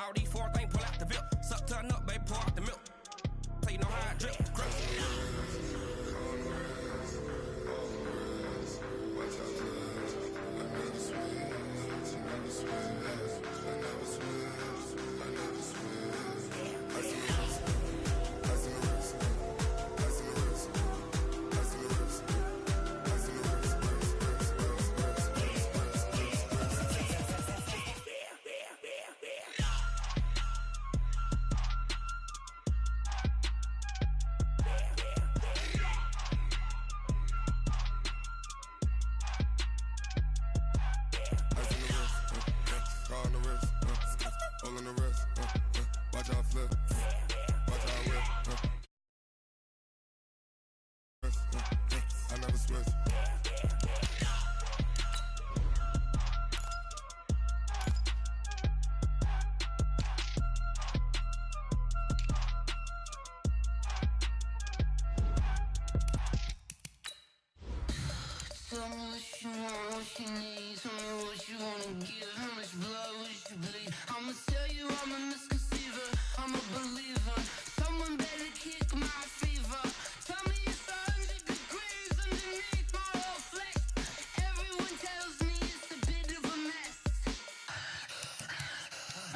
All these four things pull out the VIP. Suck, turn up, baby, pour out the milk. So you know how I drip. Tell me what you want, what you need. Tell me what you wanna give. How much blood would you bleed? I'ma tell you I'm a misconceiver. I'm a believer. Someone better kick my fever. Tell me it's 100 degrees underneath my whole flesh. Everyone tells me it's a bit of a mess.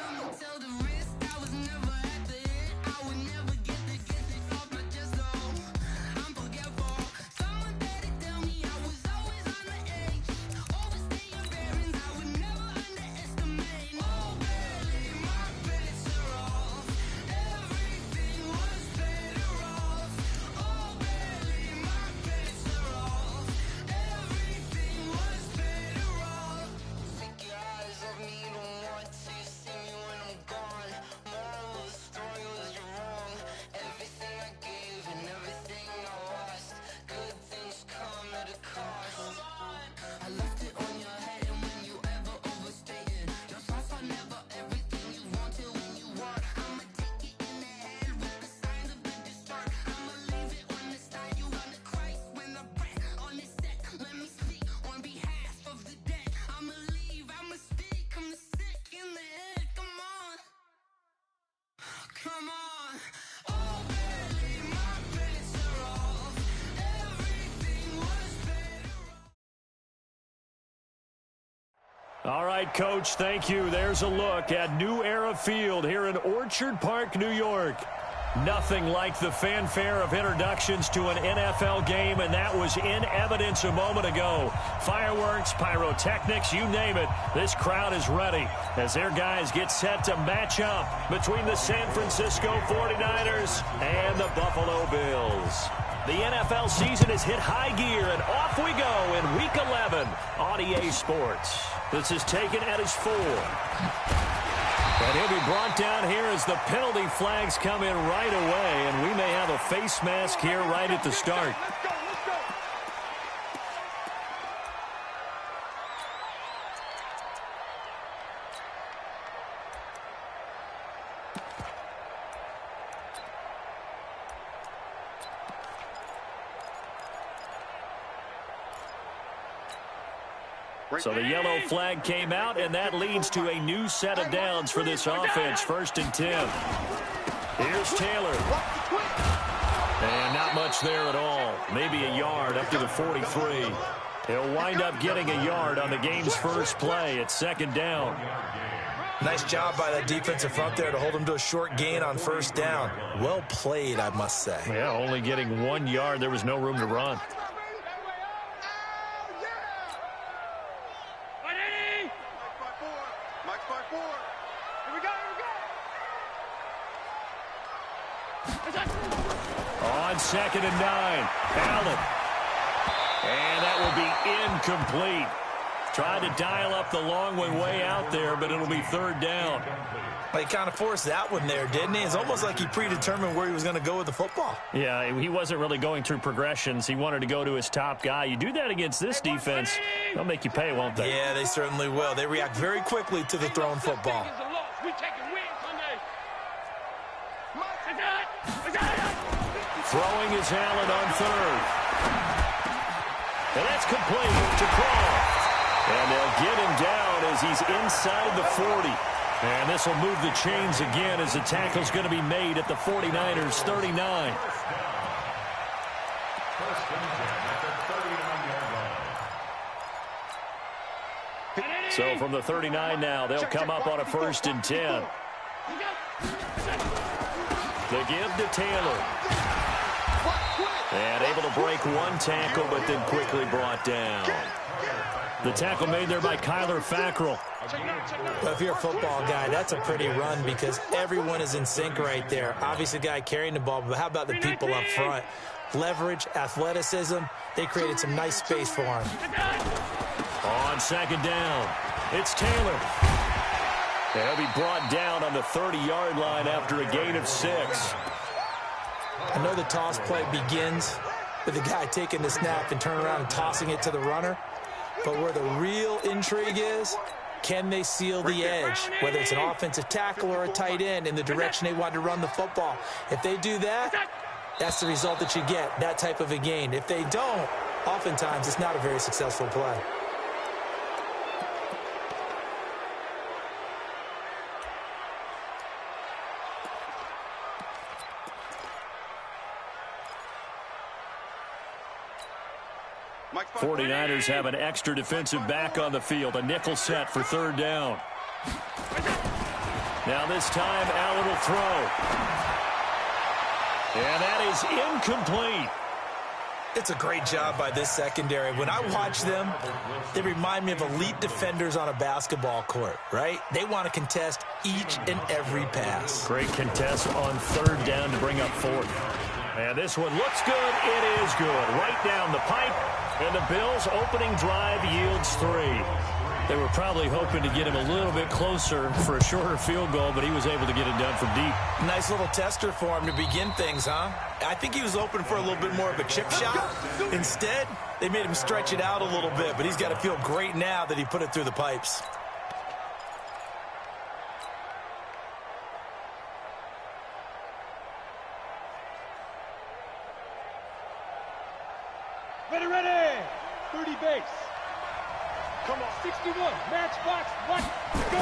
I'ma tell the risk I was never at the end. I would never get it off my chest. Oh, I'm forgetful. Someone better tell me I was always on the edge. Overstay your bearings, I would never underestimate. Oh, barely, my bets are off. Everything was better off. Oh, barely, my bets are off. Everything was better off. Take your eyes off me, you don't want to see me when I'm gone. Moral of the story was you're wrong. Everything I gave and everything I lost. Good things come at a cost. I left it on your head, and when you ever overstated, your thoughts are never everything you wanted when you want. I'ma take it in the head with the signs of the distort. I'ma leave it on the side. You wanna Christ when I breath on this set. Let me speak on behalf of the dead. I'ma leave, I'ma speak. I'm the sick in the head. Come on, come on. Oh, barely, my bets are off. Everything was better off. All right, Coach, thank you. There's a look at New Era Field here in Orchard Park, New York. Nothing like the fanfare of introductions to an NFL game, and that was in evidence a moment ago. Fireworks, pyrotechnics, you name it. This crowd is ready as their guys get set to match up between the San Francisco 49ers and the Buffalo Bills. The NFL season has hit high gear, and off we go in Week 11 on EA Sports. This is taken at his 4. And he'll be brought down here as the penalty flags come in right away, and we may have a face mask here right at the start. So the yellow flag came out, and that leads to a new set of downs for this offense. 1st and 10. Here's Taylor. And not much there at all. Maybe a yard up to the 43. He'll wind up getting a yard on the game's first play at 2nd down. Nice job by that defensive front there to hold him to a short gain on 1st down. Well played, I must say. Yeah, only getting 1 yard. There was no room to run. On 2nd and 9, Allen. And that will be incomplete. Tried to dial up the long way out there, but it'll be 3rd down. Well, he kind of forced that one there, didn't he? It's almost like he predetermined where he was going to go with the football. Yeah, he wasn't really going through progressions. He wanted to go to his top guy. You do that against this defense, they'll make you pay, won't they? Yeah, they certainly will. They react very quickly to the thrown football. Throwing is Allen on 3rd. And that's complete to Croft. And they'll get him down as he's inside the 40. And this will move the chains again as the tackle's going to be made at the 49ers 39. So from the 39 now, they'll come up on a 1st and 10. The give to Taylor. And able to break one tackle, but then quickly brought down. The tackle made there by Kyler Fackrell. Well, if you're a football guy, that's a pretty run because everyone is in sync right there. Obviously, the guy carrying the ball, but how about the people up front? Leverage, athleticism, they created some nice space for him. On 2nd down, it's Taylor. He'll be brought down on the 30-yard line after a gain of 6. I know the toss play begins with the guy taking the snap and turning around and tossing it to the runner. But where the real intrigue is, can they seal the edge, whether it's an offensive tackle or a tight end, in the direction they want to run the football? If they do that, that's the result that you get, that type of a gain. If they don't, oftentimes it's not a very successful play. The 49ers have an extra defensive back on the field, a nickel set for 3rd down. Now this time, Allen will throw. And that is incomplete. It's a great job by this secondary. When I watch them, they remind me of elite defenders on a basketball court, right? They want to contest each and every pass. Great contest on 3rd down to bring up 4th. And this one looks good. It is good. Right down the pipe. And the Bills' opening drive yields 3. They were probably hoping to get him a little bit closer for a shorter field goal, but he was able to get it done from deep. Nice little tester for him to begin things, huh? I think he was open for a little bit more of a chip shot. Instead, they made him stretch it out a little bit, but he's got to feel great now that he put it through the pipes. Ready, 30 base. Come on, 61, matchbox, what? Go.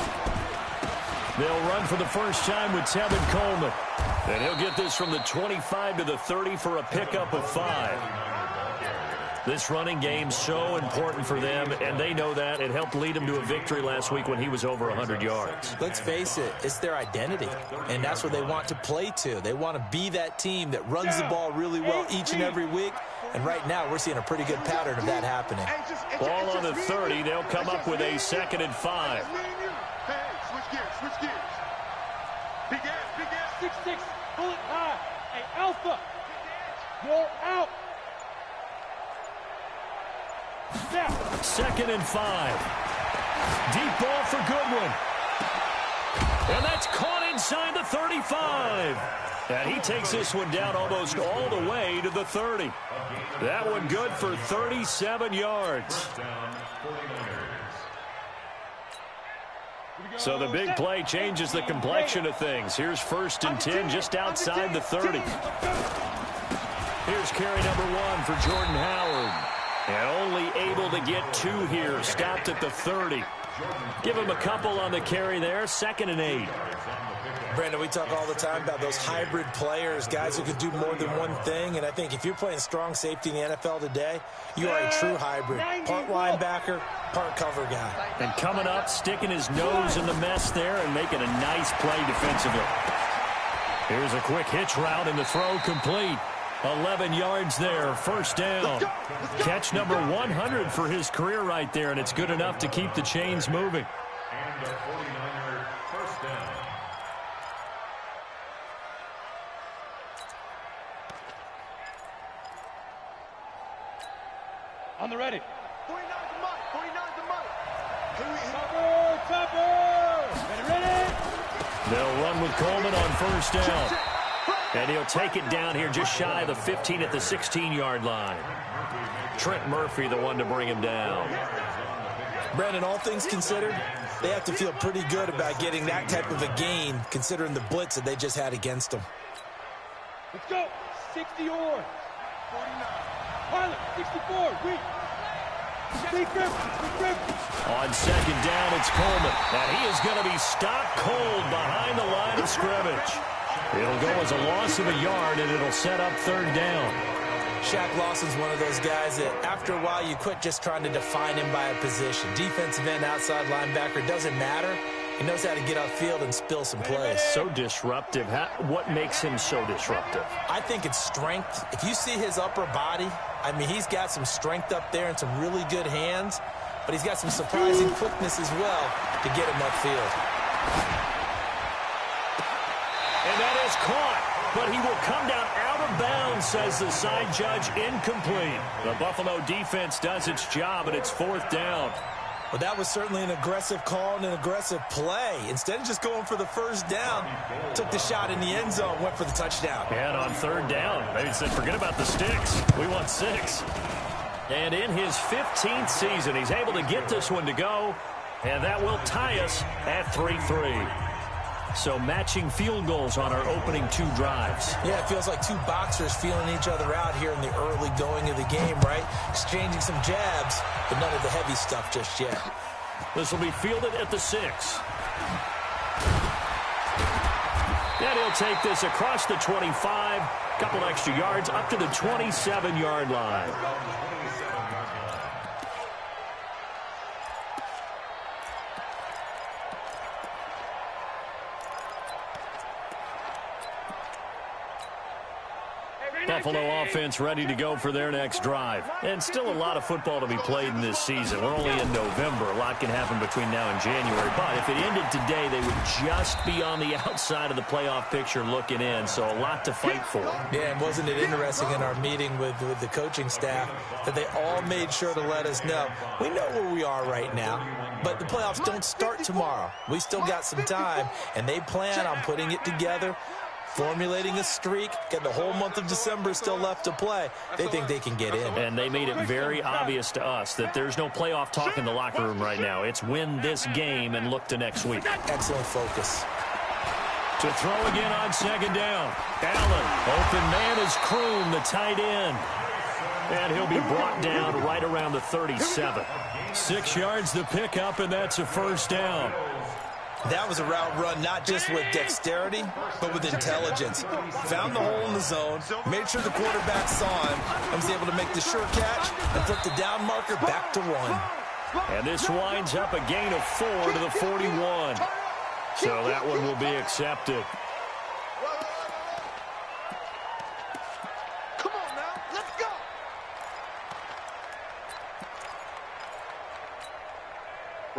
They'll run for the first time with Tevin Coleman. And he'll get this from the 25 to the 30 for a pickup of 5. This running game so important for them, and they know that. It helped lead them to a victory last week when he was over 100 yards. Let's face it, it's their identity, and that's what they want to play to. They want to be that team that runs the ball really well each and every week, and right now we're seeing a pretty good pattern of that happening. Ball on the 30, they'll come up with a 2nd and 5. Switch gears. Big ass, 6'6", bullet high, hey, alpha, you're out. Now. 2nd and 5. Deep ball for Goodwin. And that's caught inside the 35. And he takes this one down almost all the way to the 30. That one good for 37 yards. So the big play changes the complexion of things. Here's 1st and 10 just outside the 30. Here's carry number 1 for Jordan Howard. And only able to get 2 here. Stopped at the 30. Give him a couple on the carry there. 2nd and 8. Brandon, we talk all the time about those hybrid players, guys who can do more than one thing. And I think if you're playing strong safety in the NFL today, you are a true hybrid. Part linebacker, part cover guy. And coming up, sticking his nose in the mess there and making a nice play defensively. Here's a quick hitch route and the throw complete. 11 yards there, 1st down. Catch number 100 for his career right there, and it's good enough to keep the chains moving. And a 49er 1st down. On the ready. 49's the money. 49's the money. Topper. Ready. They'll run with Coleman on 1st down. And he'll take it down here just shy of the 15 at the 16-yard line. Trent Murphy, the one to bring him down. Brandon, all things considered, they have to feel pretty good about getting that type of a gain, considering the blitz that they just had against them. Let's go. 60 yards. 49. Pilot, 64. Weak. On second down, it's Coleman. And he is going to be stopped cold behind the line of scrimmage. It'll go as a loss of a yard, and it'll set up third down. Shaq Lawson's one of those guys that after a while you quit just trying to define him by a position. Defensive end, outside linebacker, doesn't matter. He knows how to get upfield and spill some plays. So disruptive. What makes him so disruptive? I think it's strength. If you see his upper body, I mean, he's got some strength up there and some really good hands, but he's got some surprising quickness as well to get him upfield. And that is caught, but he will come down out of bounds, says the side judge, incomplete. The Buffalo defense does its job, and it's fourth down. Well, that was certainly an aggressive call and an aggressive play. Instead of just going for the first down, took the shot in the end zone, went for the touchdown. And on third down, they said, forget about the sticks. We want 6. And in his 15th season, he's able to get this one to go, and that will tie us at 3-3. So matching field goals on our opening 2 drives. Yeah, it feels like 2 boxers feeling each other out here in the early going of the game, right? Exchanging some jabs, but none of the heavy stuff just yet. This will be fielded at the 6. And he'll take this across the 25. Couple extra yards up to the 27-yard line. Buffalo offense ready to go for their next drive. And still a lot of football to be played in this season. We're only in November. A lot can happen between now and January. But if it ended today, they would just be on the outside of the playoff picture looking in. So a lot to fight for. Yeah, and wasn't it interesting in our meeting with the coaching staff that they all made sure to let us know, we know where we are right now, but the playoffs don't start tomorrow. We still got some time, and they plan on putting it together, formulating a streak, got the whole month of December still left to play. They think they can get in. And they made it very obvious to us that there's no playoff talk in the locker room right now. It's win this game and look to next week. Excellent focus. To throw again on second down. Allen, open man is Kroon, the tight end. And he'll be brought down right around the 37. 6 yards the pickup, and that's a first down. That was a route run not just with dexterity, but with intelligence. Found the hole in the zone, made sure the quarterback saw him, and was able to make the sure catch and flip the down marker back to 1. And this winds up a gain of 4 to the 41. So that one will be accepted. Come on now, let's go.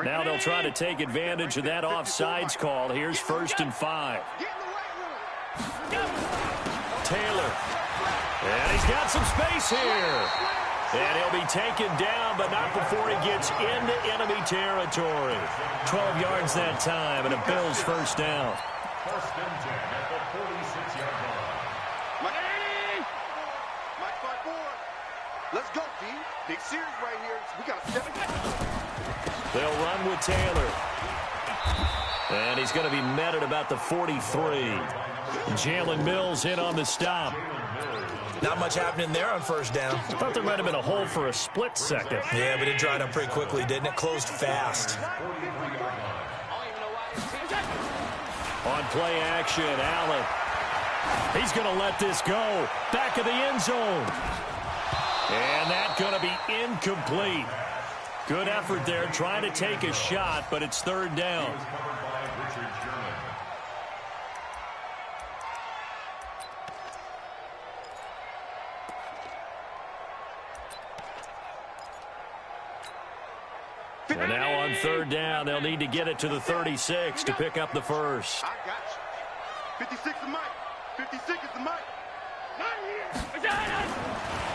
Now they'll try to take advantage of that offsides call. Here's 1st and 5. Taylor. And he's got some space here. And he'll be taken down, but not before he gets into enemy territory. 12 yards that time, and a Bills first down. First and 10 at the 46-yard line. Mike 5-4. Let's go, D. Big series right here. We got a 7. They'll run with Taylor. And he's going to be met at about the 43. Jalen Mills in on the stop. Not much happening there on first down. I thought there might have been a hole for a split second. Yeah, but it dried up pretty quickly, didn't it? Closed fast. On play action, Allen. He's going to let this go. Back of the end zone. And that's going to be incomplete. Good effort there, trying to take a shot, but it's third down. And now on third down, they'll need to get it to the 36 to pick up the first. I got you. 56 is Mike. 56 is the Mike.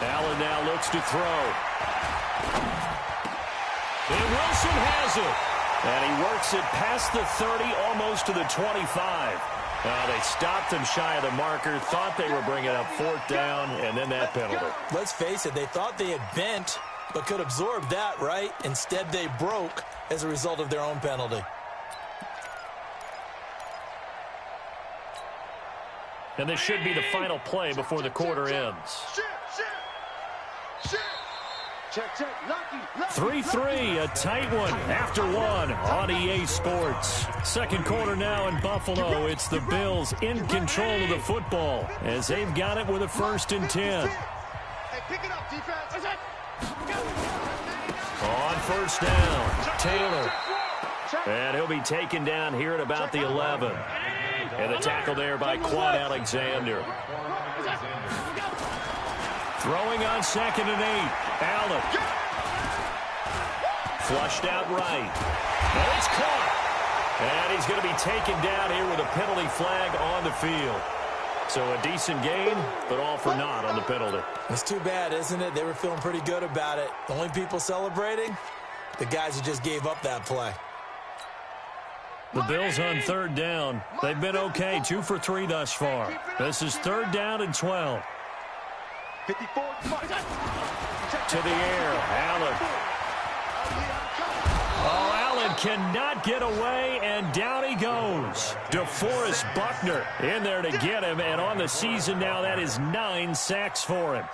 Allen now looks to throw. And Wilson has it. And he works it past the 30, almost to the 25. They stopped him shy of the marker, thought they were bringing up fourth down, and then that penalty. Let's face it, they thought they had bent, but could absorb that, right? Instead, they broke as a result of their own penalty. And this should be the final play before the quarter ends. Check, check. Lucky. 3-3, a tight one after one on EA Sports. Second quarter now in Buffalo. It's the Bills in control of the football as they've got it with a 1st and 10. Hey, pick it up, defense. On 1st down, Taylor. And he'll be taken down here at about the 11. And the tackle there by Quan Alexander. Throwing on 2nd and 8. Allen. Flushed out right. And it's caught. And he's going to be taken down here with a penalty flag on the field. So a decent gain, but all for naught on the penalty. It's too bad, isn't it? They were feeling pretty good about it. The only people celebrating, the guys who just gave up that play. The Bills on 3rd down. They've been okay, 2 for 3 thus far. This is 3rd down and 12. 54. To the air, Allen. Oh, Allen cannot get away, and down he goes. DeForest Buckner in there to get him, and on the season now, that is 9 sacks for him.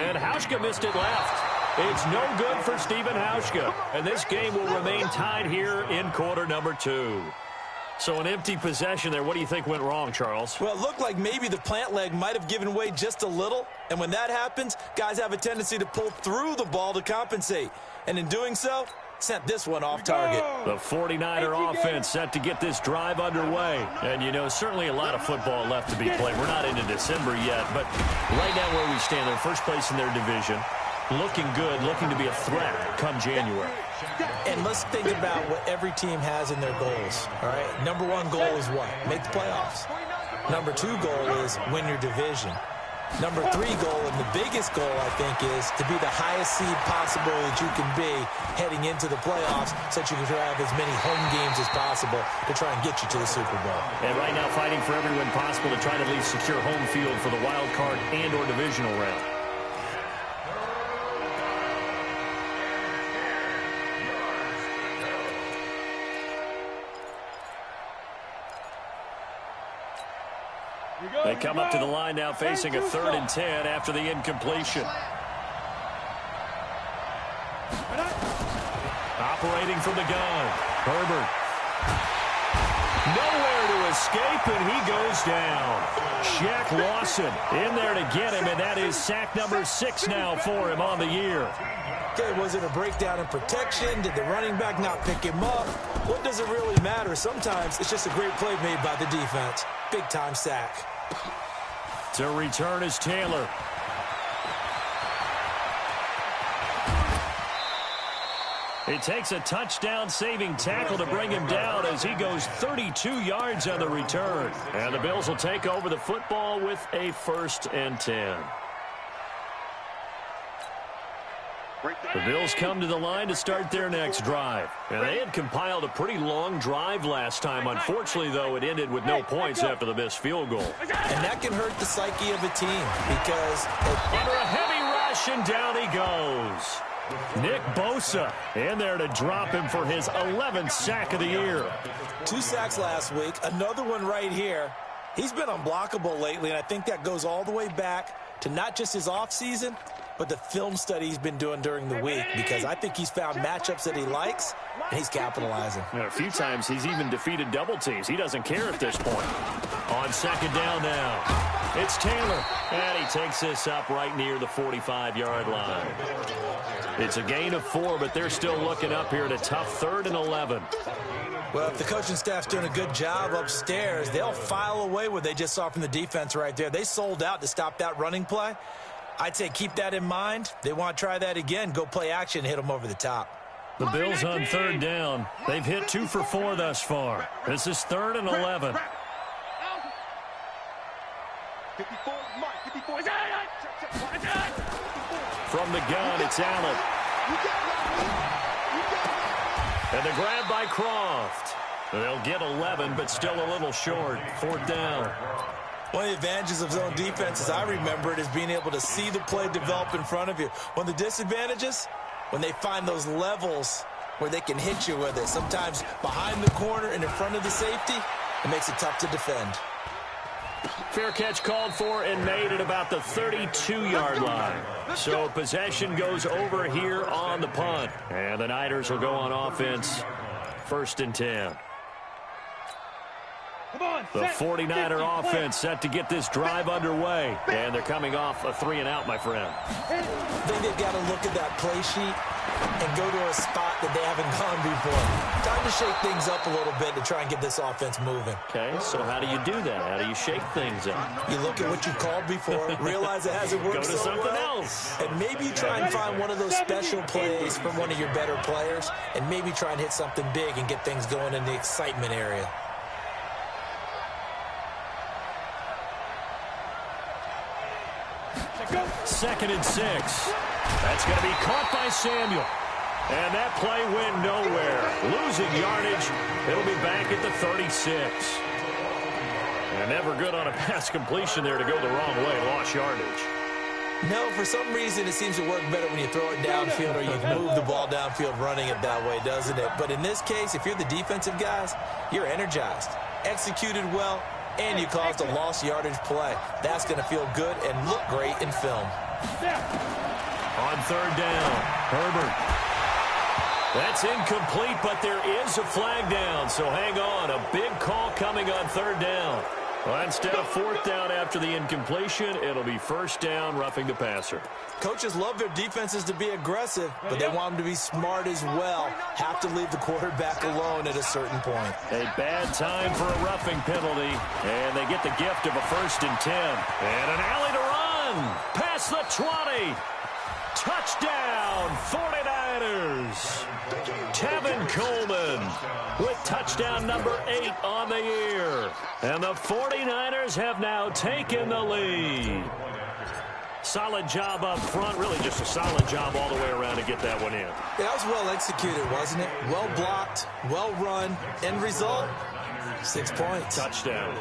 And Hauschka missed it left. It's no good for Stephen Hauschka, and this game will remain tied here in quarter number 2. So an empty possession there. What do you think went wrong, Charles? Well, it looked like maybe the plant leg might have given way just a little. And when that happens, guys have a tendency to pull through the ball to compensate. And in doing so, sent this one off target. The 49er offense set to get this drive underway. And, you know, certainly a lot of football left to be played. We're not into December yet. But right now where we stand, they're first place in their division. Looking good, looking to be a threat come January. And let's think about what every team has in their goals, all right? Number 1 goal is what? Make the playoffs. Number 2 goal is win your division. Number 3 goal, and the biggest goal, I think, is to be the highest seed possible that you can be heading into the playoffs so that you can have as many home games as possible to try and get you to the Super Bowl. And right now fighting for every win possible to try to at least secure home field for the wild card and or divisional round. They come up to the line now facing a 3rd and 10 after the incompletion. Operating from the gun. Herbert. Nowhere to escape, and he goes down. Shaq Lawson in there to get him, and that is sack number 6 now for him on the year. Okay, was it a breakdown in protection? Did the running back not pick him up? What does it really matter? Sometimes it's just a great play made by the defense. Big-time sack. To return is Taylor. It takes a touchdown-saving tackle to bring him down as he goes 32 yards on the return. And the Bills will take over the football with a 1st and 10. The Bills come to the line to start their next drive. And they had compiled a pretty long drive last time. Unfortunately, though, it ended with no points after the missed field goal. And that can hurt the psyche of a team because under a heavy rush, and down he goes. Nick Bosa in there to drop him for his 11th sack of the year. 2 sacks last week, another one right here. He's been unblockable lately, and I think that goes all the way back to not just his offseason, but the film study he's been doing during the week, because I think he's found matchups that he likes, and he's capitalizing. A few times he's even defeated double teams. He doesn't care at this point. On 2nd down now, it's Taylor, and he takes this up right near the 45-yard line. It's a gain of 4, but they're still looking up here at a tough 3rd and 11. Well, if the coaching staff's doing a good job upstairs, they'll file away what they just saw from the defense right there. They sold out to stop that running play. I'd say keep that in mind. They want to try that again. Go play action, hit them over the top. The Bills on 3rd down. They've hit 2 for 4 thus far. This is 3rd and 11. 54, Mike, 54. From the gun, it's Allen. And the grab by Croft. They'll get 11, but still a little short. 4th down. One of the advantages of zone defense, as I remember it, is being able to see the play develop in front of you. One of the disadvantages, when they find those levels where they can hit you with it. Sometimes behind the corner and in front of the safety, it makes it tough to defend. Fair catch called for and made at about the 32-yard line. So possession goes over here on the punt. And the Niners will go on offense, 1st and 10. The 49er offense set to get this drive underway. And they're coming off a 3-and-out, my friend. I think they've got to look at that play sheet and go to a spot that they haven't gone before. Time to shake things up a little bit to try and get this offense moving. Okay, so how do you do that? How do you shake things up? You look at what you called before, realize it hasn't worked Go to so something well, else. and maybe you try and find one of those special plays from one of your better players, and maybe try and hit something big and get things going in the excitement area. Second and 6. That's going to be caught by Samuel. And that play went nowhere. Losing yardage. It'll be back at the 36. And never good on a pass completion there to go the wrong way. Lost yardage. No, for some reason, it seems to work better when you throw it downfield or you can move the ball downfield running it that way, doesn't it? But in this case, if you're the defensive guys, you're energized, executed well, and you caused a lost yardage play. That's going to feel good and look great in film. On 3rd down, Herbert. That's incomplete, but there is a flag down, so hang on. A big call coming on 3rd down. Well, instead of 4th down after the incompletion, it'll be 1st down, roughing the passer. Coaches love their defenses to be aggressive, but they want them to be smart as well. Have to leave the quarterback alone at a certain point. A bad time for a roughing penalty, and they get the gift of a 1st and 10. And an alley to run. Past the 20. Touchdown, 49ers. Tevin Coleman with touchdown number 8 on the year. And the 49ers have now taken the lead. Solid job up front, really just a solid job all the way around to get that one in. Yeah, that was well executed, wasn't it? Well blocked, well run. End result, 6 points. Touchdown.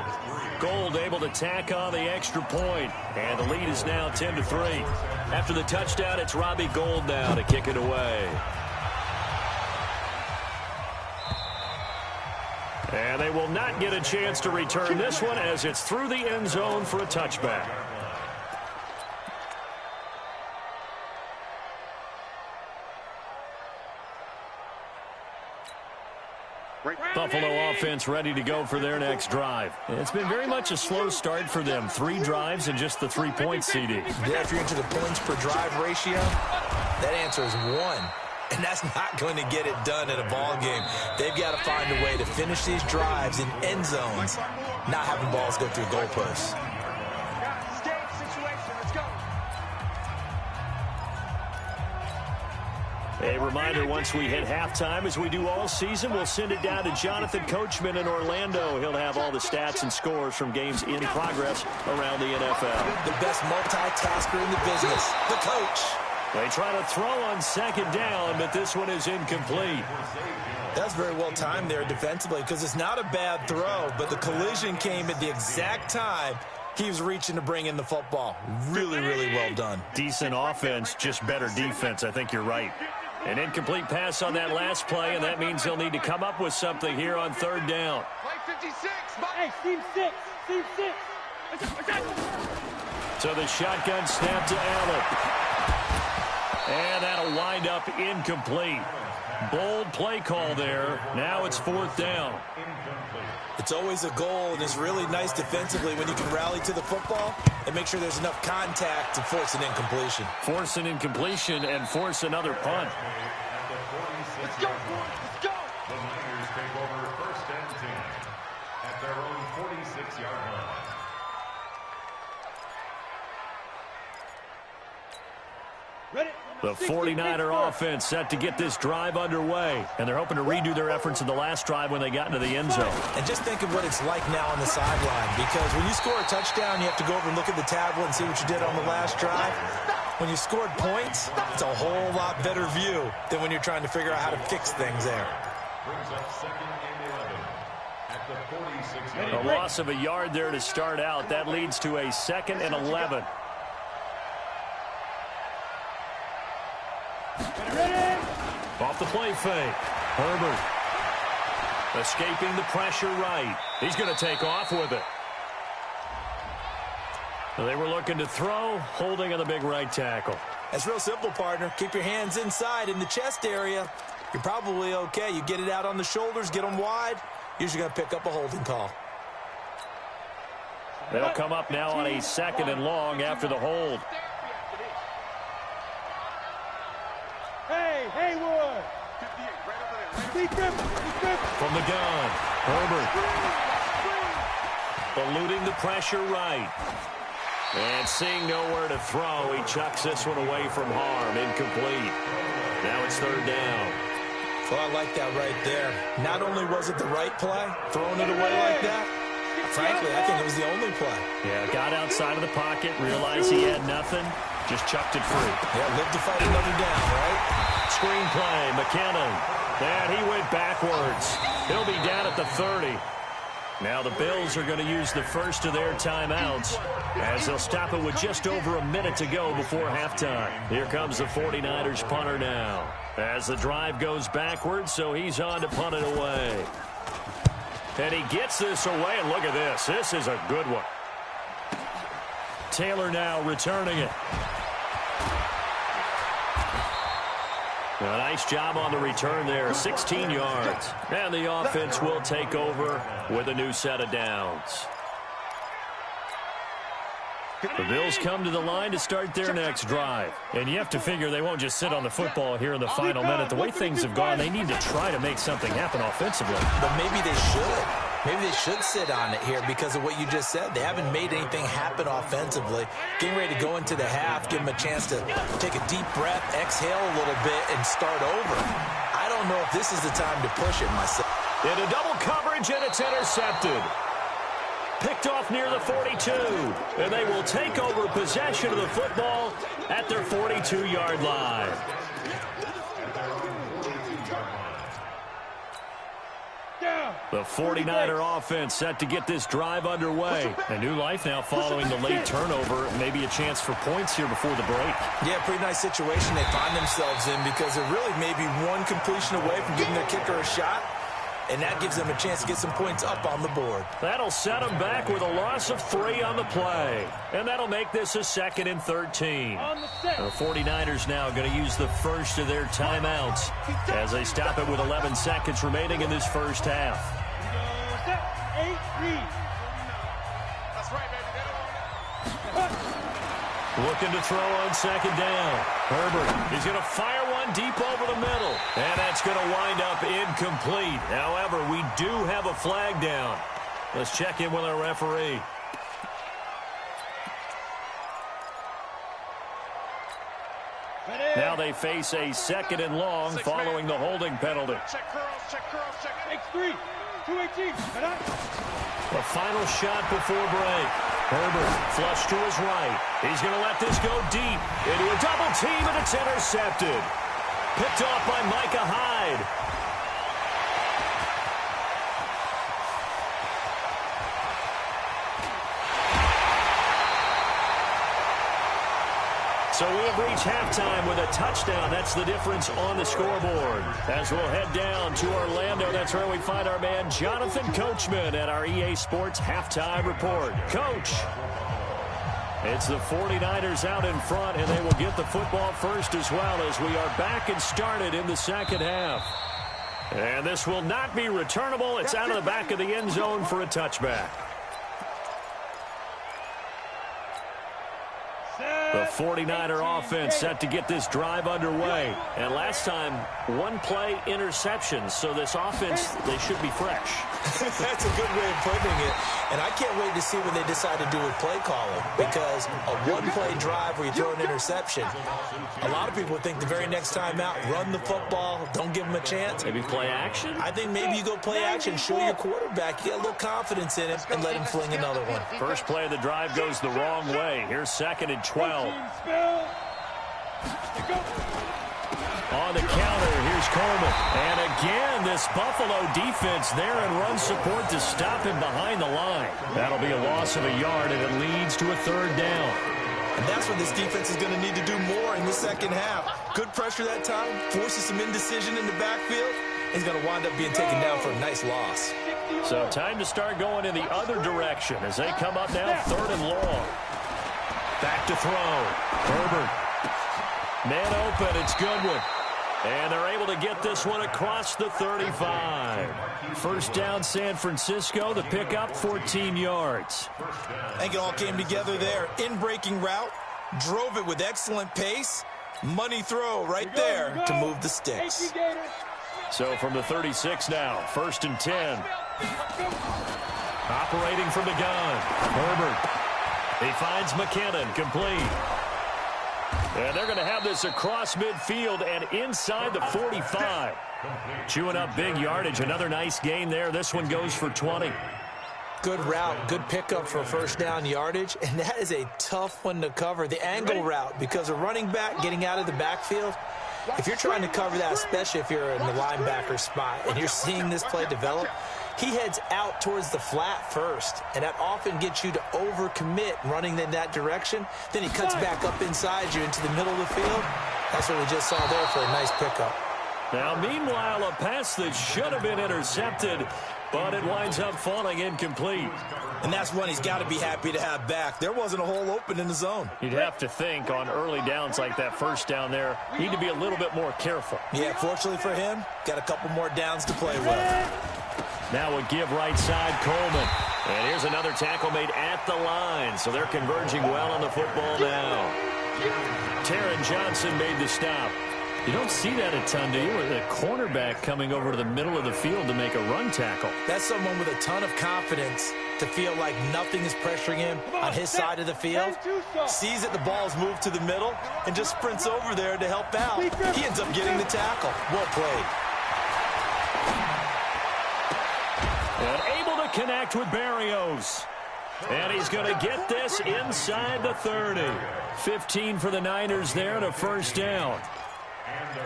Gold able to tack on the extra point, and the lead is now 10-3. After the touchdown, it's Robbie Gould now to kick it away. And they will not get a chance to return this one as it's through the end zone for a touchback. Buffalo offense ready to go for their next drive. It's been very much a slow start for them. 3 drives and just the 3-point CD. Yeah, if you're into the points per drive ratio, that answer is 1. And that's not going to get it done in a ball game. They've got to find a way to finish these drives in end zones, not having balls go through goalposts. A reminder, once we hit halftime, as we do all season, we'll send it down to Jonathan Coachman in Orlando. He'll have all the stats and scores from games in progress around the NFL. The best multitasker in the business, the coach. They try to throw on 2nd down, but this one is incomplete. That's very well timed there defensively because it's not a bad throw, but the collision came at the exact time he was reaching to bring in the football. Really, really well done. Decent offense, just better defense. I think you're right. An incomplete pass on that last play, and that means they'll need to come up with something here on 3rd down. Play 56. Hey, team 6. Team 6. So the shotgun snap to Allen. And that'll wind up incomplete. Bold play call there. Now it's 4th down. It's always a goal, and it's really nice defensively when you can rally to the football and make sure there's enough contact to force an incompletion. Force an incompletion and force another punt. Let's go. Let's go. The Niners take over 1st and 10 at their own 46-yard line. Ready? The 49er offense set to get this drive underway, and they're hoping to redo their efforts in the last drive when they got into the end zone. And just think of what it's like now on the sideline, because when you score a touchdown, you have to go over and look at the tablet and see what you did on the last drive. When you scored points, it's a whole lot better view than when you're trying to figure out how to fix things there. Brings up 2nd and 11 at the 46-yard line. A loss of a yard there to start out. That leads to a 2nd and 11. Ready? Off the play fake. Herbert escaping the pressure right. He's going to take off with it. They were looking to throw, holding on the big right tackle. That's real simple, partner. Keep your hands inside in the chest area. You're probably okay. You get it out on the shoulders, get them wide. Usually going to pick up a holding call. They'll come up now on a 2nd and long after the hold. Hey, Haywood! From the gun, Herbert. Eluding the pressure right. And seeing nowhere to throw, he chucks this one away from harm. Incomplete. Now it's 3rd down. Well, I like that right there. Not only was it the right play, throwing it away like that, frankly, I think it was the only play. Yeah, got outside of the pocket, realized he had nothing, just chucked it free. Yeah, live to fight another down, right? Screenplay, McKinnon. And he went backwards. He'll be down at the 30. Now the Bills are going to use the first of their timeouts as they'll stop it with just over a minute to go before halftime. Here comes the 49ers punter now as the drive goes backwards, so he's on to punt it away. And he gets this away, and look at this. This is a good one. Taylor now returning it. A nice job on the return there, 16 yards. And the offense will take over with a new set of downs. The Bills come to the line to start their next drive. And you have to figure they won't just sit on the football here in the final minute. The way things have gone, they need to try to make something happen offensively. But maybe they should. Maybe they should sit on it here because of what you just said. They haven't made anything happen offensively. Getting ready to go into the half, give them a chance to take a deep breath, exhale a little bit, and start over. I don't know if this is the time to push it myself. Into double coverage, and it's intercepted. Picked off near the 42. And they will take over possession of the football at their 42-yard line. The 49er offense set to get this drive underway. A new life now following the late turnover. Maybe a chance for points here before the break. Yeah, pretty nice situation they find themselves in because they're really maybe one completion away from giving their kicker a shot. And that gives them a chance to get some points up on the board. That'll set them back with a loss of 3 on the play. And that'll make this a 2nd and 13. The 49ers now going to use the first of their timeouts as they stop it with 11 seconds remaining in this first half. Looking to throw on 2nd down. Herbert is going to fire one deep over the middle. And that's going to wind up incomplete. However, we do have a flag down. Let's check in with our referee. Now they face a 2nd and long following the holding penalty. Check curls, check curls, check. X3, 218. The final shot before break. Herbert flush to his right. He's going to let this go deep into a double team, and it's intercepted. Picked off by Micah Hyde. So we have reached halftime with a touchdown. That's the difference on the scoreboard. As we'll head down to Orlando, that's where we find our man Jonathan Coachman at our EA Sports Halftime Report. Coach, it's the 49ers out in front, and they will get the football first as well as we are back and started in the second half. And this will not be returnable. It's out of the back of the end zone for a touchback. The 49er offense set to get this drive underway. And last time, one play interception. So this offense, they should be fresh. That's a good way of putting it. And I can't wait to see what they decide to do with play calling. Because a one-play drive where you throw an interception, a lot of people think the very next time out, run the football, don't give them a chance. Maybe play action? I think maybe you go play action, show your quarterback, you get a little confidence in him, and let him fling another one. First play of the drive goes the wrong way. Here's 2nd and 12. On the counter, here's Coleman. And again, this Buffalo defense there in run support to stop him behind the line. That'll be a loss of a yard, and it leads to a 3rd down. And that's what this defense is going to need to do more in the second half. Good pressure that time, forces some indecision in the backfield. He's going to wind up being taken down for a nice loss. So time to start going in the other direction as they come up now 3rd and long. Back to throw. Herbert. Man open. It's Goodwin. And they're able to get this one across the 35. First down, San Francisco. The pickup, 14 yards. I think it all came together there. In-breaking route. Drove it with excellent pace. Money throw right there to move the sticks. So from the 36 now, 1st and 10. Operating from the gun. Herbert. He finds McKinnon, complete. And they're going to have this across midfield and inside the 45. Chewing up big yardage. Another nice gain there. This one goes for 20. Good route, good pickup for first down yardage, and that is a tough one to cover. The angle route, because a running back getting out of the backfield, if you're trying to cover that, especially if you're in the linebacker spot and you're seeing this play develop, he heads out towards the flat first, and that often gets you to overcommit running in that direction. Then he cuts back up inside you into the middle of the field. That's what we just saw there for a nice pickup. Now, meanwhile, a pass that should have been intercepted, but it winds up falling incomplete. And that's one he's got to be happy to have back. There wasn't a hole open in the zone. You'd have to think on early downs like that first down there, need to be a little bit more careful. Yeah, fortunately for him, got a couple more downs to play with. Now a give right side, Coleman. And here's another tackle made at the line, so they're converging well on the football now. Taron Johnson made the stop. You don't see that a ton, do you? With a cornerback coming over to the middle of the field to make a run tackle. That's someone with a ton of confidence to feel like nothing is pressuring him on his side of the field. Sees that the ball's moved to the middle and just sprints over there to help out. He ends up getting the tackle. Well played. And able to connect with Berrios. And he's going to get this inside the 30. 15 for the Niners there and a first down.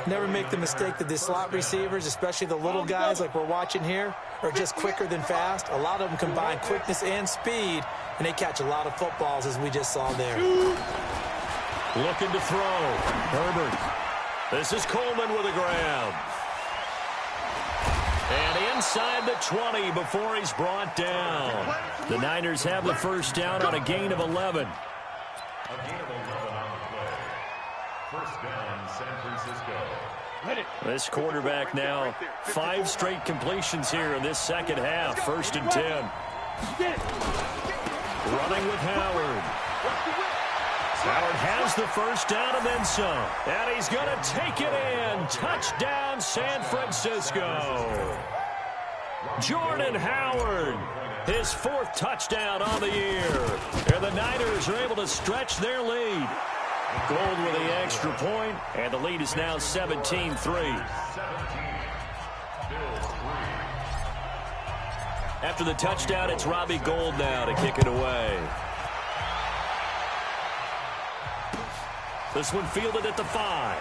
Never make the mistake that the slot receivers, especially the little guys like we're watching here, are just quicker than fast. A lot of them combine quickness and speed, and they catch a lot of footballs, as we just saw there. Looking to throw. Herbert. This is Coleman with a grab. And inside the 20 before he's brought down. The Niners have the first down on a gain of 11. A gain of 11 on the play. First down, San Francisco. This quarterback now 5 straight completions here in this second half. 1st and 10. Running with Howard. Howard has the first down and then some. And he's going to take it in. Touchdown, San Francisco. Jordan Howard, his 4th touchdown on the year. And the Niners are able to stretch their lead. Gold with the extra point, and the lead is now 17-3. After the touchdown, it's Robbie Gould now to kick it away. This one fielded at the 5.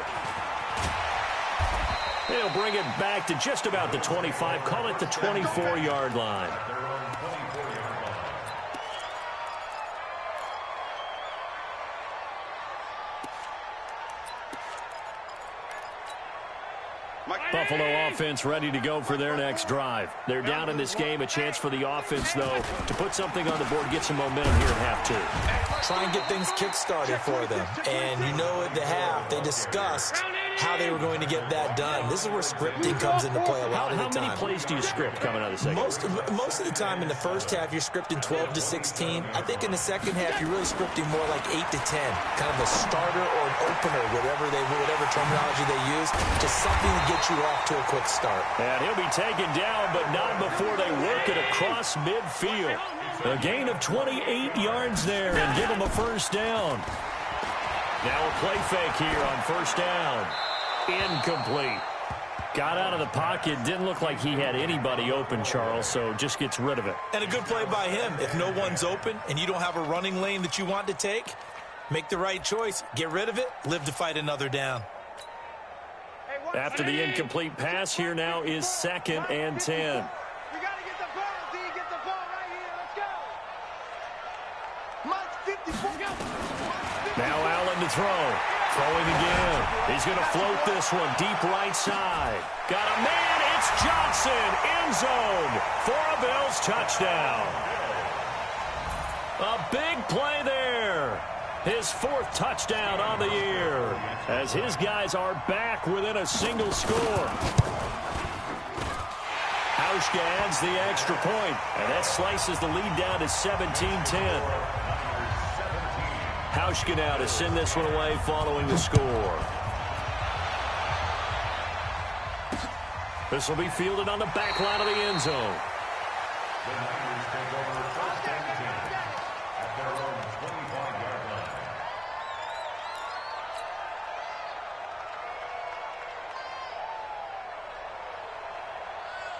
They'll bring it back to just about the 25, call it the 24-yard line. Buffalo offense ready to go for their next drive. They're down in this game. A chance for the offense, though, to put something on the board, get some momentum here at half 2. Try and get things kick-started for them. And you know at the half, they discussed how they were going to get that done. This is where scripting comes into play a lot of the time. How many plays do you script coming out of the second? Most of the time in the first half, you're scripting 12 to 16. I think in the second half, you're really scripting more like 8 to 10. Kind of a starter or an opener, whatever terminology they use. Just something to get you off to a quick start. And he'll be taken down, but not before they work it across midfield. A gain of 28 yards there and give him a first down. Now a play fake here on first down. Incomplete. Got out of the pocket. Didn't look like he had anybody open, Charles, so just gets rid of it. And a good play by him. If no one's open and you don't have a running lane that you want to take, make the right choice. Get rid of it. Live to fight another down. After the incomplete pass, here now is 2nd and 10. You got to get the ball, D. Get the ball right here. Let's go. Mike 54. Now Allen to throw. Throwing again. He's going to float this one deep right side. Got a man. It's Johnson. End zone for a Bills touchdown. A big play there. His 4th touchdown on the year, as his guys are back within a single score. Hauschka adds the extra point, and that slices the lead down to 17-10. Hauschka now to send this one away following the score. This will be fielded on the back line of the end zone. The Niners take over 1st and 10 at their own 25-yard line.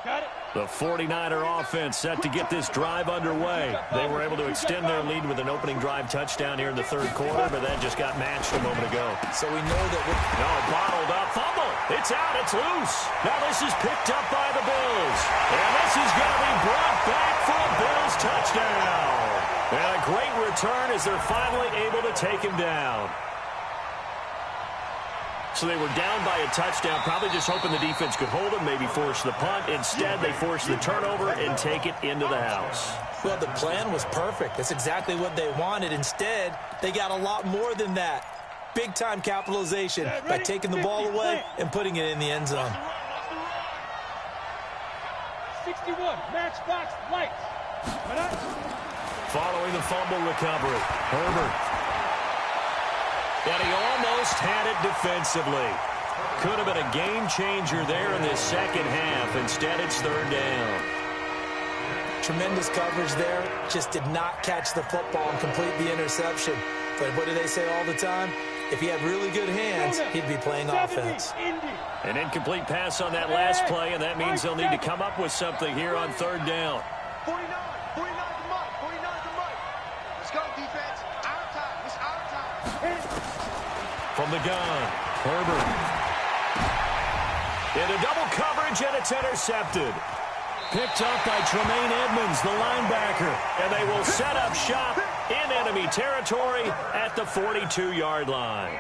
Got it. The 49er offense set to get this drive underway. They were able to extend their lead with an opening drive touchdown here in the 3rd quarter, but that just got matched a moment ago. So we know that Bottled up. Fumble. It's out. It's loose. Now this is picked up by the Bills. And this is going to be brought back for a Bills touchdown. And a great return as they're finally able to take him down. So they were down by a touchdown, probably just hoping the defense could hold them, maybe force the punt. Instead, they force the turnover and take it into the house. Well, the plan was perfect. That's exactly what they wanted. Instead, they got a lot more than that. Big-time capitalization by taking the ball away and putting it in the end zone. 61, matchbox lights. Following the fumble recovery, Herbert. And he almost had it defensively. Could have been a game changer there in this 2nd half. Instead, it's 3rd down. Tremendous coverage there. Just did not catch the football and complete the interception. But what do they say all the time? If he had really good hands, he'd be playing offense. An incomplete pass on that last play, and that means they'll need to come up with something here on 3rd down. 49 the mic. 49 the mic. Let's go, defense. Our time. It's our time. From the gun, Herbert. Into double coverage, and it's intercepted. Picked up by Tremaine Edmonds, the linebacker. And they will set up shop in enemy territory at the 42-yard line.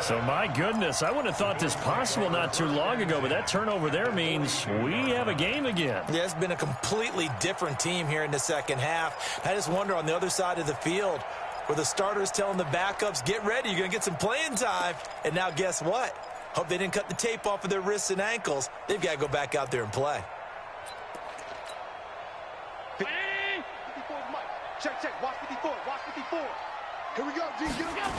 So, my goodness, I would have thought this possible not too long ago, but that turnover there means we have a game again. Yeah, it's been a completely different team here in the 2nd half. I just wonder on the other side of the field, where the starters telling the backups, get ready, you're going to get some playing time. And now guess what? Hope they didn't cut the tape off of their wrists and ankles. They've got to go back out there and play. 54 the mic. Check. Watch 54. Watch 54. Here we go, D. Get him.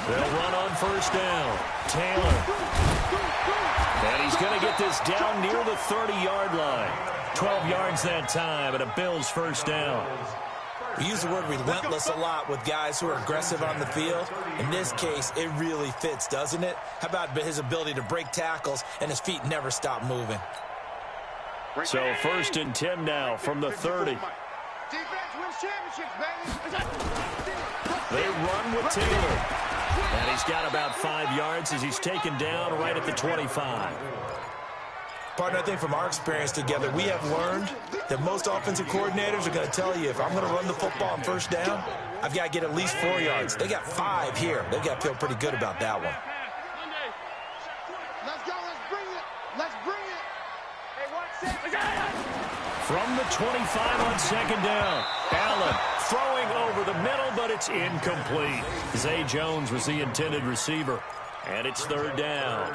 They'll run on 1st down. Taylor. And he's going to get this down near the 30-yard line. 12 yards that time, and a Bills 1st down. We use the word relentless a lot with guys who are aggressive on the field. In this case, it really fits, doesn't it? How about his ability to break tackles and his feet never stop moving? So 1st and 10 now from the 30. Defense wins championships, baby. They run with Taylor. And he's got about 5 yards as he's taken down right at the 25. Partner, I think from our experience together, we have learned that most offensive coordinators are going to tell you, if I'm going to run the football on 1st down, I've got to get at least 4 yards. They got 5 here. They've got to feel pretty good about that one. Let's go. Let's bring it. Let's bring it. Hey, From the 25 on 2nd down, Allen throwing over the middle, but it's incomplete. Zay Jones was the intended receiver, and it's 3rd down.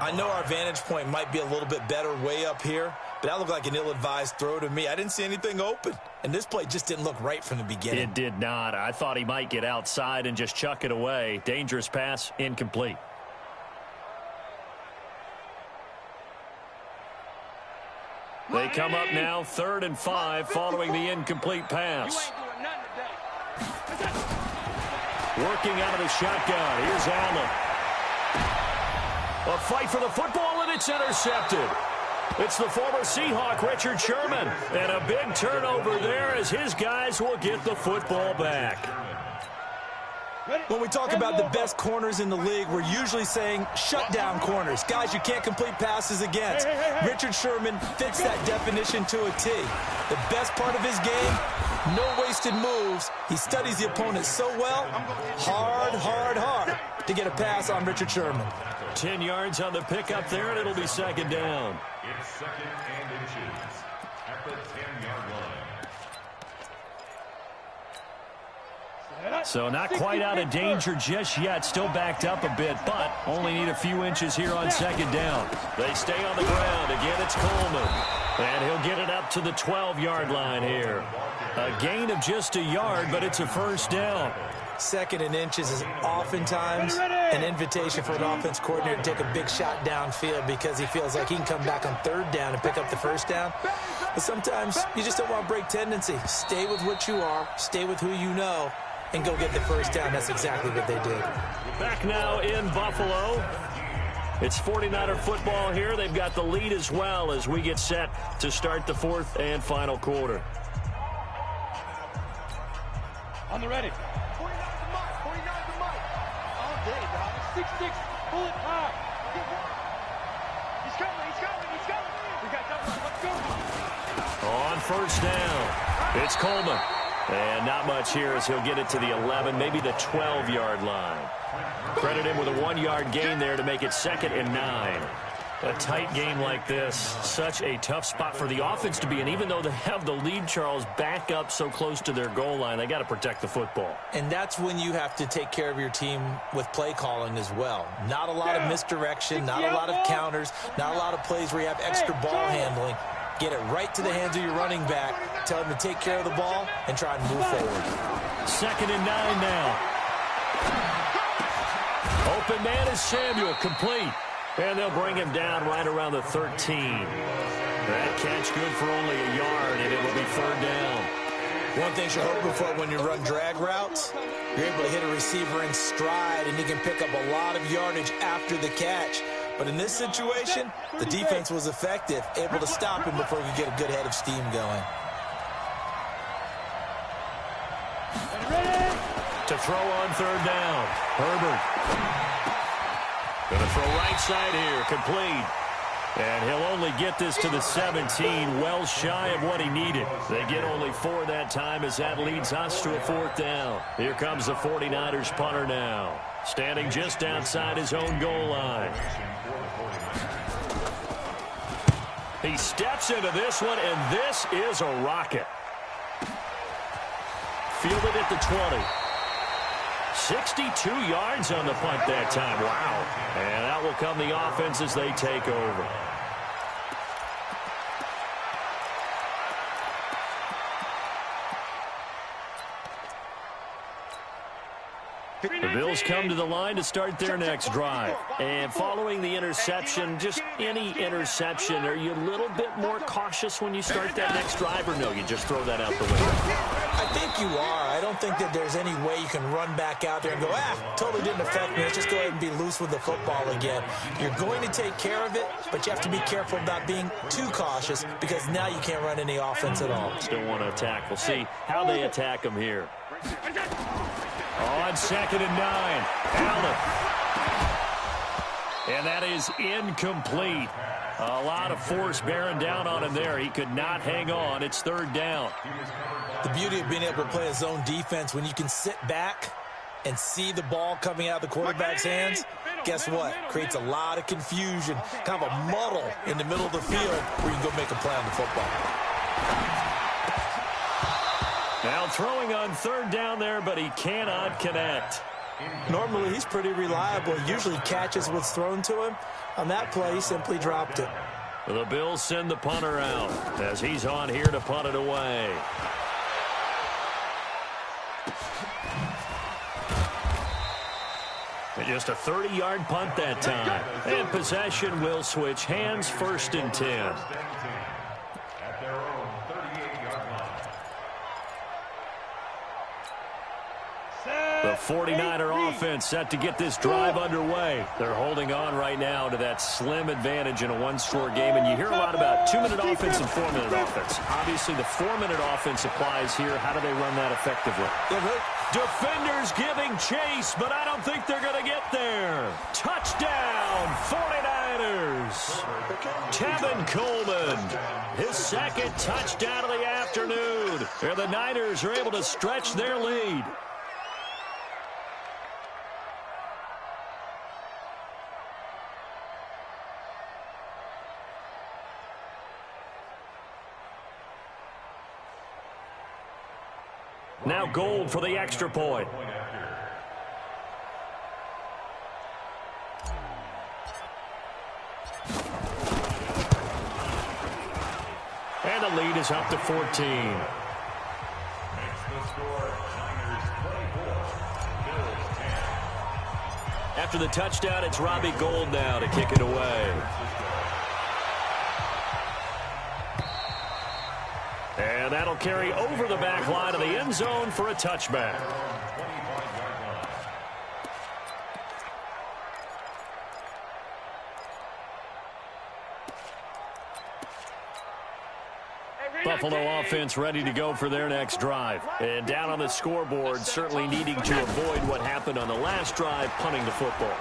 I know our vantage point might be a little bit better way up here, but that looked like an ill-advised throw to me. I didn't see anything open, and this play just didn't look right from the beginning. It did not. I thought he might get outside and just chuck it away. Dangerous pass, incomplete. They come up now 3rd and 5 following the incomplete pass. Working out of the shotgun. Here's Allen. A fight for the football, and it's intercepted. It's the former Seahawk, Richard Sherman. And a big turnover there as his guys will get the football back. When we talk about the best corners in the league, we're usually saying shutdown corners. Guys you can't complete passes against. Richard Sherman fits that definition to a T. The best part of his game, no wasted moves. He studies the opponent so well, hard to get a pass on Richard Sherman. 10 yards on the pickup there, and it'll be 2nd down. It's 2nd and inches at the 10-yard line. So not quite out of danger just yet. Still backed up a bit, but only need a few inches here on second down. They stay on the ground. Again, it's Coleman. And he'll get it up to the 12-yard line here. A gain of just a yard, but it's a first down. Second and inches is oftentimes an invitation for an offense coordinator to take a big shot downfield because he feels like he can come back on third down and pick up the first down. But sometimes you just don't want to break tendency. Stay with what you are, stay with who you know, and go get the first down. That's exactly what they did. Back now in Buffalo. It's 49er football here. They've got the lead as well as we get set to start the fourth and final quarter. On the ready. 49's the mic. 49's the mic. All day, dog. 6-6. Pull it high. He's coming. He's coming. He's coming. We got double. Let's go. On first down, it's Coleman. And not much here as he'll get it to the 11, maybe the 12-yard line. Credit him with a 1-yard gain there to make it 2nd and 9. A tight game like this, such a tough spot for the offense to be in. Even though they have the lead, Charles, back up so close to their goal line, they got to protect the football. And that's when you have to take care of your team with play calling as well. Not a lot of misdirection, not a lot of counters, not a lot of plays where you have extra ball handling. Get it right to the hands of your running back, tell him to take care of the ball, and try and move forward. 2nd and 9 now. Open man is Samuel, complete. And they'll bring him down right around the 13. That catch good for only a yard, and it will be 3rd down. One thing you're hoping for when you run drag routes, you're able to hit a receiver in stride, and he can pick up a lot of yardage after the catch. But in this situation, the defense was effective, able to stop him before he could get a good head of steam going. To throw on 3rd down, Herbert. Going to throw right side here, complete. And he'll only get this to the 17, well shy of what he needed. They get only 4 that time as that leads us to a 4th down. Here comes the 49ers punter now, standing just outside his own goal line. He steps into this one, and this is a rocket. Fielded at the 20. 62 yards on the punt that time. Wow. And that will come the offense as they take over. The Bills come to the line to start their next drive. And following the interception, just any interception, are you a little bit more cautious when you start that next drive, or no, you just throw that out the window? I think you are. I don't think that there's any way you can run back out there and go, totally didn't affect me. Let's just go ahead and be loose with the football again. You're going to take care of it, but you have to be careful about being too cautious because now you can't run any offense at all. Still want to attack. We'll see how they attack them here. On 2nd and 9, Allen. And that is incomplete. A lot of force bearing down on him there. He could not hang on. It's 3rd down. The beauty of being able to play a zone defense when you can sit back and see the ball coming out of the quarterback's hands, guess what? Creates a lot of confusion, kind of a muddle in the middle of the field where you can go make a play on the football. Now throwing on 3rd down there, but he cannot connect. Normally, he's pretty reliable. Usually catches what's thrown to him. On that play, he simply dropped it. The Bills send the punter out as he's on here to punt it away. And just a 30-yard punt that time. And possession will switch hands, 1st and 10. The 49er offense set to get this drive underway. They're holding on right now to that slim advantage in a one-score game. And you hear a lot about 2-minute offense and 4-minute offense. Obviously, the 4-minute offense applies here. How do they run that effectively? Defenders giving chase, but I don't think they're going to get there. Touchdown, 49ers. Tevin Coleman, his 2nd touchdown of the afternoon. And the Niners are able to stretch their lead. Now Gold for the extra point. And the lead is up to 14. After the touchdown, it's Robbie Gould now to kick it away. And that'll carry over the back line of the end zone for a touchback. Buffalo offense ready to go for their next drive. And down on the scoreboard, certainly needing to avoid what happened on the last drive, punting the football.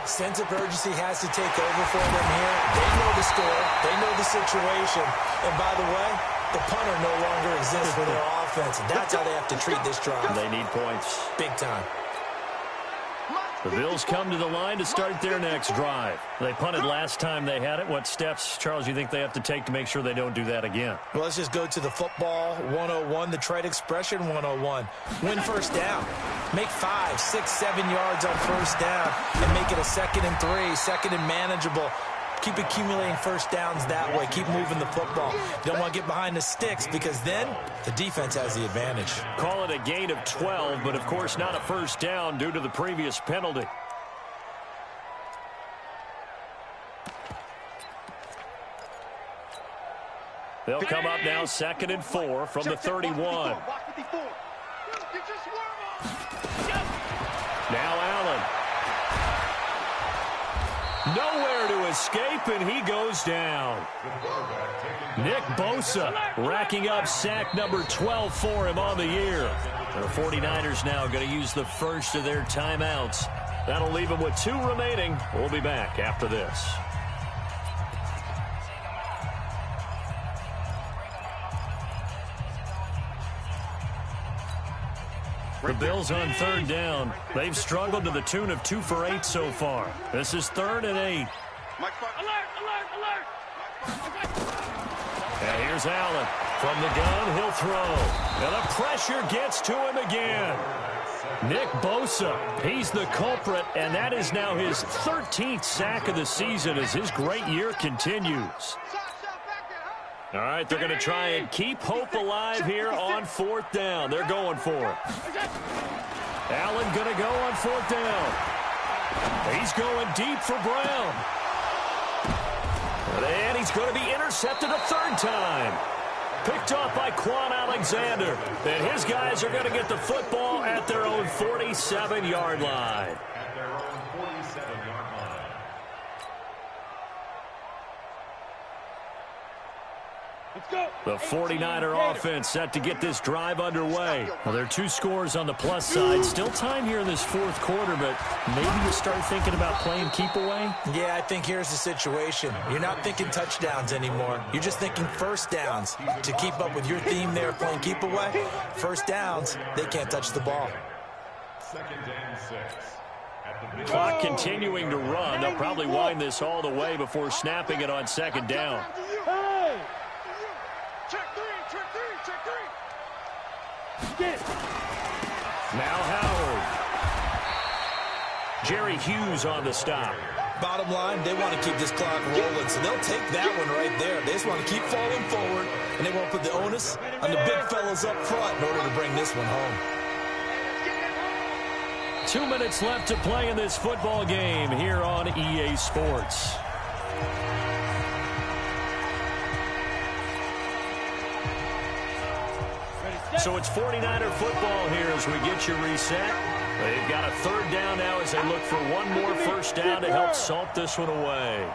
Sense of urgency has to take over for them here. They know the score. They know the situation. And by the way, the punter no longer exists for their offense. And that's how they have to treat this drive. They need points. Big time. The Bills come to the line to start their next drive. They punted last time they had it. What steps, Charles, you think they have to take to make sure they don't do that again? Well, let's just go to the football 101, the trade expression 101. Win first down. Make 5, 6, 7 yards on first down and make it a 2nd and 3, 2nd and manageable. Keep accumulating first downs that way. Keep moving the football. You don't want to get behind the sticks because then the defense has the advantage. Call it a gain of 12, but of course not a first down due to the previous penalty. They'll come up now 2nd and 4 from the 31. Now Allen. Nowhere to escape, and he goes down. Nick Bosa racking up sack number 12 for him on the year. The 49ers now going to use the first of their timeouts. That'll leave them with 2 remaining. We'll be back after this. The Bills on 3rd down. They've struggled to the tune of 2 for 8 so far. This is 3rd and 8. And here's Allen. From the gun, he'll throw. And the pressure gets to him again. Nick Bosa, he's the culprit, and that is now his 13th sack of the season as his great year continues. All right, they're going to try and keep hope alive here on 4th down. They're going for it. Allen going to go on 4th down. He's going deep for Brown. And he's going to be intercepted a 3rd time. Picked off by Quan Alexander. And his guys are going to get the football at their own 47-yard line. The 49er offense set to get this drive underway. Well, there are 2 scores on the plus side. Still time here in this 4th quarter, but maybe you start thinking about playing keep away? Yeah, I think here's the situation. You're not thinking touchdowns anymore. You're just thinking first downs. To keep up with your theme there, playing keep away, first downs, they can't touch the ball. 2nd and 6. Clock continuing to run. They'll probably wind this all the way before snapping it on 2nd down. Now Howard. Jerry Hughes on the stop. Bottom line, they want to keep this clock rolling, so they'll take that one right there. They just want to keep falling forward, and they won't put the onus on the big fellas up front in order to bring this one home. 2 minutes left to play in this football game here on EA Sports. So it's 49er football here as we get you reset. They've got a 3rd down now as they look for one more first down to help salt this one away.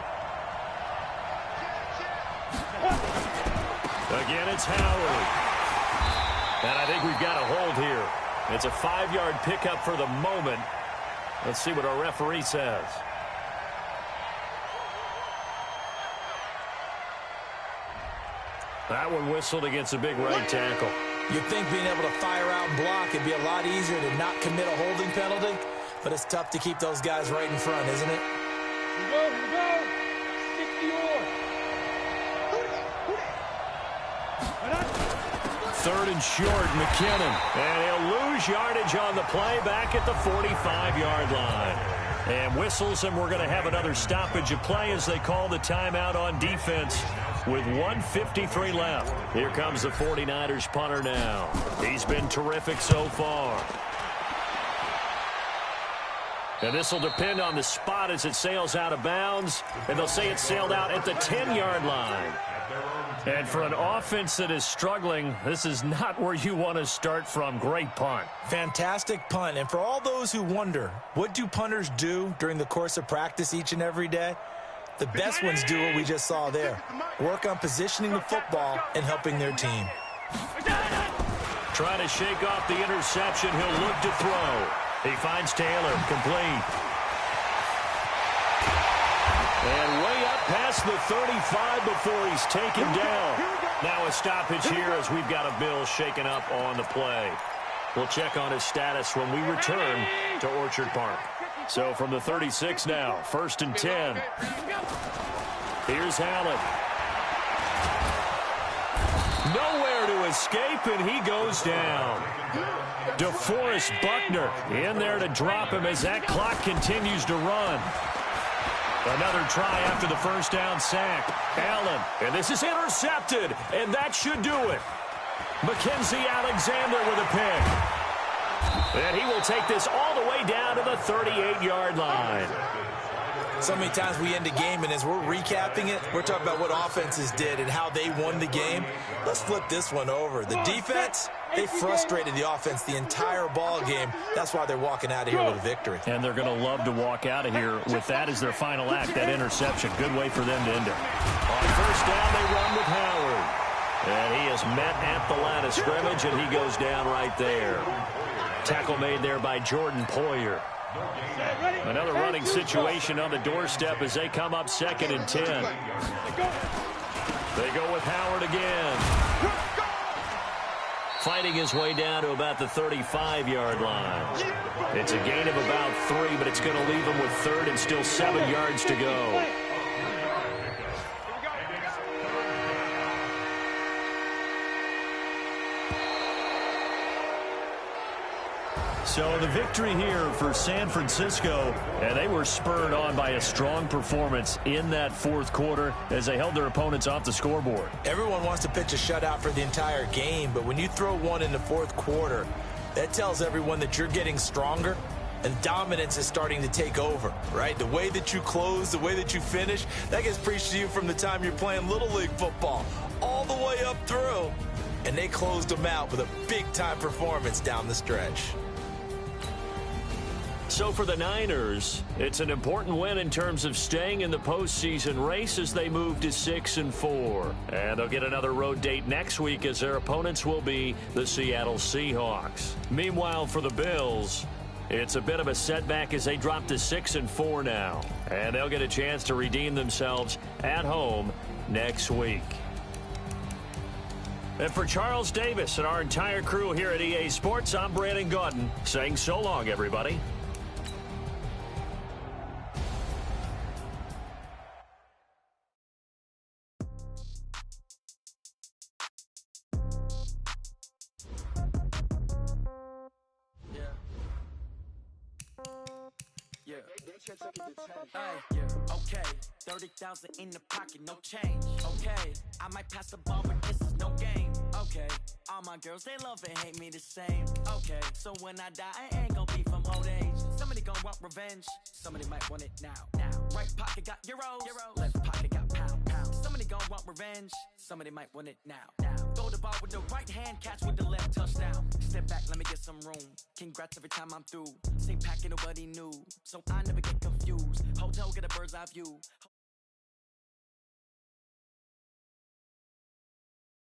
Again, it's Howard. And I think we've got a hold here. It's a 5-yard pickup for the moment. Let's see what our referee says. That one whistled against a big right tackle. You'd think being able to fire out and block would be a lot easier to not commit a holding penalty, but it's tough to keep those guys right in front, isn't it? Here we go. 60 on. Third and short, McKinnon. And he'll lose yardage on the play back at the 45-yard line. And whistles, and we're going to have another stoppage of play as they call the timeout on defense with 1:53 left. Here comes the 49ers punter now. He's been terrific so far. And this will depend on the spot as it sails out of bounds. And they'll say it sailed out at the 10-yard line. And for an offense that is struggling, this is not where you want to start from. Great punt. Fantastic punt. And for all those who wonder, what do punters do during the course of practice each and every day? The best ones do what we just saw there. Work on positioning the football and helping their team. Trying to shake off the interception. He'll look to throw. He finds Taylor, complete. And way up past the 35 before he's taken down. Now a stoppage here as we've got a Bill shaken up on the play. We'll check on his status when we return to Orchard Park. So from the 36 now, 1st and 10. Here's Allen. Nowhere to escape, and he goes down. DeForest Buckner in there to drop him as that clock continues to run. Another try after the first down sack. Allen, and this is intercepted, and that should do it. Mackenzie Alexander with a pick. And he will take this all the way down to the 38-yard line. So many times we end a game, and as we're recapping it, we're talking about what offenses did and how they won the game. Let's flip this one over. The defense, they frustrated the offense the entire ball game. That's why they're walking out of here with a victory. And they're going to love to walk out of here with that as their final act, that interception. Good way for them to end it. On first down, they run with Howard. And he is met at the line of scrimmage, and he goes down right there. Tackle made there by Jordan Poyer. Another running situation on the doorstep as they come up 2nd and 10. They go with Howard again. Fighting his way down to about the 35-yard line. It's a gain of about 3, but it's going to leave him with 3rd and still 7 yards to go. So the victory here for San Francisco, and they were spurred on by a strong performance in that 4th quarter as they held their opponents off the scoreboard. Everyone wants to pitch a shutout for the entire game, but when you throw one in the 4th quarter, that tells everyone that you're getting stronger and dominance is starting to take over, right? The way that you close, the way that you finish, that gets preached to you from the time you're playing Little League football all the way up through, and they closed them out with a big-time performance down the stretch. So for the Niners, it's an important win in terms of staying in the postseason race as they move to 6-4. And they'll get another road date next week as their opponents will be the Seattle Seahawks. Meanwhile, for the Bills, it's a bit of a setback as they drop to 6-4 now. And they'll get a chance to redeem themselves at home next week. And for Charles Davis and our entire crew here at EA Sports, I'm Brandon Gaudin saying so long, everybody. Okay, 30,000 in the pocket, no change. Okay, I might pass the ball, but this is no game. Okay, all my girls, they love and hate me the same. Okay, so when I die, I ain't gonna be from old age. Somebody gonna want revenge, somebody might want it now. Right pocket got euros, left pocket got pounds. Somebody gonna want revenge, somebody might want it now. Throw the ball with the right hand, catch with the left, touchdown. Step back, let me get some room. Congrats every time I'm through. Same packet, nobody knew, so I never get confused. Hotel, get a bird's eye view.